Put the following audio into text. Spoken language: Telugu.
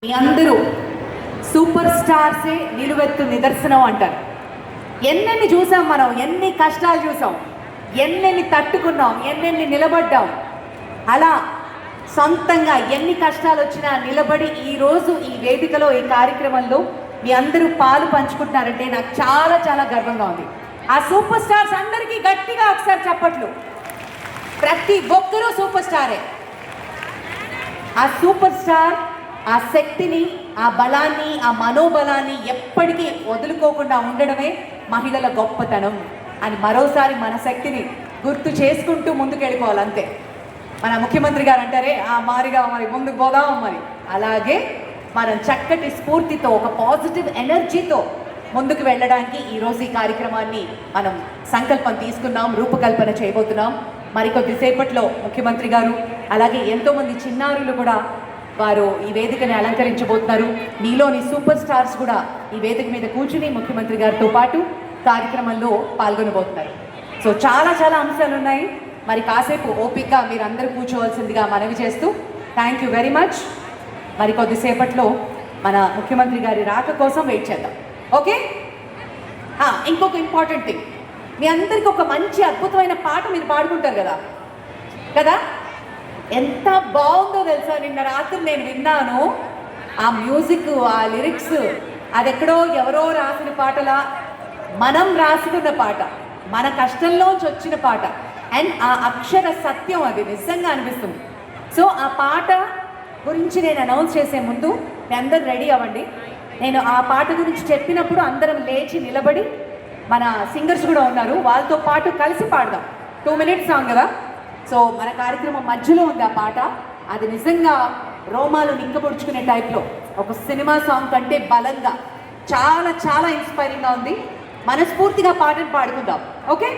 మీ అందరూ సూపర్ స్టార్సే నిలువెత్తు నిదర్శనం అంటారు. ఎన్నెన్ని చూసాం మనం, ఎన్ని కష్టాలు చూసాం, ఎన్నెన్ని తట్టుకున్నాం, ఎన్నెన్ని నిలబడ్డాం. అలా సొంతంగా ఎన్ని కష్టాలు వచ్చినా నిలబడి ఈరోజు ఈ వేదికలో ఈ కార్యక్రమంలో మీ అందరూ పాలు పంచుకుంటున్నారంటే నాకు చాలా చాలా గర్వంగా ఉంది. ఆ సూపర్ స్టార్స్ అందరికీ గట్టిగా ఒకసారి చప్పట్లు. ప్రతి ఒక్కరూ సూపర్ స్టారే. ఆ సూపర్ స్టార్ ఆ శక్తిని, ఆ బలాన్ని, ఆ మనోబలాన్ని ఎప్పటికీ వదులుకోకుండా ఉండడమే మహిళల గొప్పతనం అని మరోసారి మన శక్తిని గుర్తు చేసుకుంటూ ముందుకు వెళ్ళిపోవాలి. అంతే. మన ముఖ్యమంత్రి గారు అంటారే, మారిగా మరి ముందుకు పోదాం. మరి అలాగే మనం చక్కటి స్ఫూర్తితో, ఒక పాజిటివ్ ఎనర్జీతో ముందుకు వెళ్ళడానికి ఈరోజు ఈ కార్యక్రమాన్ని మనం సంకల్పం తీసుకున్నాం, రూపకల్పన చేయబోతున్నాం. మరికొద్దిసేపట్లో ముఖ్యమంత్రి గారు అలాగే ఎంతోమంది చిన్నారులు కూడా వారు ఈ వేదికని అలంకరించబోతున్నారు. మీలోని సూపర్ స్టార్స్ కూడా ఈ వేదిక మీద కూర్చుని ముఖ్యమంత్రి గారితో పాటు కార్యక్రమంలో పాల్గొనబోతున్నారు. సో చాలా చాలా అంశాలు ఉన్నాయి. మరి కాసేపు ఓపిక మీరు అందరూ కూర్చోవలసిందిగా మనవి చేస్తూ థ్యాంక్ యూ వెరీ మచ్. మరి కొద్దిసేపట్లో మన ముఖ్యమంత్రి గారి రాక కోసం వెయిట్ చేద్దాం. ఓకే. ఇంకొక ఇంపార్టెంట్ థింగ్, మీ అందరికీ ఒక మంచి అద్భుతమైన పాట మీరు పాడుకుంటారు కదా కదా ఎంత బాగుందో తెలుసా. నిన్న రాత్రి నేను విన్నాను ఆ మ్యూజిక్, ఆ లిరిక్స్. అది ఎక్కడో ఎవరో రాసిన పాటలా, మనం రాసుకున్న పాట, మన కష్టంలోంచి వచ్చిన పాట. అండ్ ఆ అక్షర సత్యం అది నిజంగా అనిపిస్తుంది. సో ఆ పాట గురించి నేను అనౌన్స్ చేసే ముందు మీ అందరు రెడీ అవ్వండి. నేను ఆ పాట గురించి చెప్పినప్పుడు అందరం లేచి నిలబడి, మన సింగర్స్ కూడా ఉన్నారు, వాళ్ళతో పాటు కలిసి పాడదాం. 2 minutes సాంగ్ కదా. సో మన కార్యక్రమం మధ్యలో ఉంది ఆ పాట. అది నిజంగా రోమాలు నింకపొడుచుకునే టైప్లో ఒక సినిమా సాంగ్ కంటే బలంగా చాలా చాలా ఇన్స్పైరింగ్గా ఉంది. మనస్ఫూర్తిగా పాటను పాడుకుందాం. ఓకే.